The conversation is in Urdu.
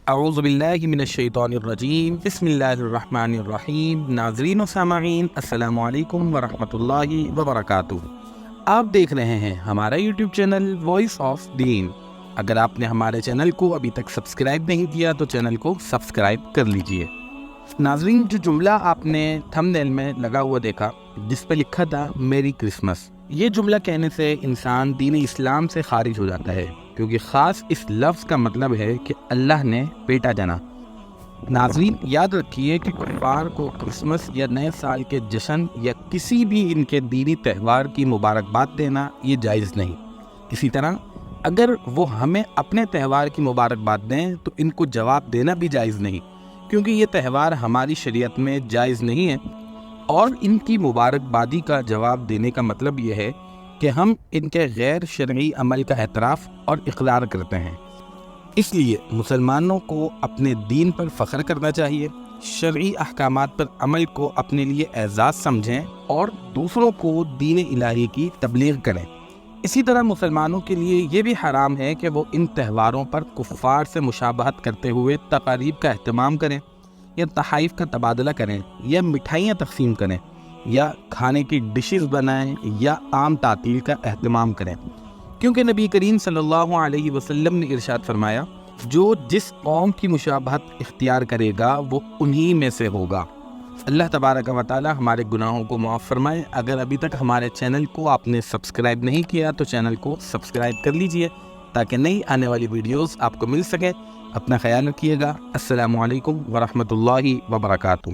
اعوذ باللہ من الشیطان الرجیم، بسم اللہ الرحمن الرحیم۔ ناظرین و سامعین، السلام علیکم ورحمۃ اللہ وبرکاتہ۔ آپ دیکھ رہے ہیں ہمارا یوٹیوب چینل وائس آف دین۔ اگر آپ نے ہمارے چینل کو ابھی تک سبسکرائب نہیں کیا تو چینل کو سبسکرائب کر لیجئے۔ ناظرین، جو جملہ آپ نے تھمبنیل میں لگا ہوا دیکھا جس پہ لکھا تھا میری کرسمس، یہ جملہ کہنے سے انسان دین اسلام سے خارج ہو جاتا ہے، کیونکہ خاص اس لفظ کا مطلب ہے کہ اللہ نے بیٹا جنا۔ ناظرین، یاد رکھیے کہ کفار کو کرسمس یا نئے سال کے جشن یا کسی بھی ان کے دینی تہوار کی مبارکباد دینا یہ جائز نہیں۔ اسی طرح اگر وہ ہمیں اپنے تہوار کی مبارکباد دیں تو ان کو جواب دینا بھی جائز نہیں، کیونکہ یہ تہوار ہماری شریعت میں جائز نہیں ہے، اور ان کی مبارکبادی کا جواب دینے کا مطلب یہ ہے کہ ہم ان کے غیر شرعی عمل کا اعتراف اور اقرار کرتے ہیں۔ اس لیے مسلمانوں کو اپنے دین پر فخر کرنا چاہیے، شرعی احکامات پر عمل کو اپنے لیے اعزاز سمجھیں اور دوسروں کو دین الہی کی تبلیغ کریں۔ اسی طرح مسلمانوں کے لیے یہ بھی حرام ہے کہ وہ ان تہواروں پر کفار سے مشابہت کرتے ہوئے تقاریب کا اہتمام کریں، یا تحائف کا تبادلہ کریں، یا مٹھائیاں تقسیم کریں، یا کھانے کی ڈشز بنائیں، یا عام تعطیل کا اہتمام کریں، کیونکہ نبی کریم صلی اللہ علیہ وسلم نے ارشاد فرمایا، جو جس قوم کی مشابہت اختیار کرے گا وہ انہی میں سے ہوگا۔ اللہ تبارک و تعالی ہمارے گناہوں کو معاف فرمائے۔ اگر ابھی تک ہمارے چینل کو آپ نے سبسکرائب نہیں کیا تو چینل کو سبسکرائب کر لیجئے تاکہ نئی آنے والی ویڈیوز آپ کو مل سکیں۔ اپنا خیال رکھیے گا۔ السلام علیکم ورحمۃ اللہ وبرکاتہ۔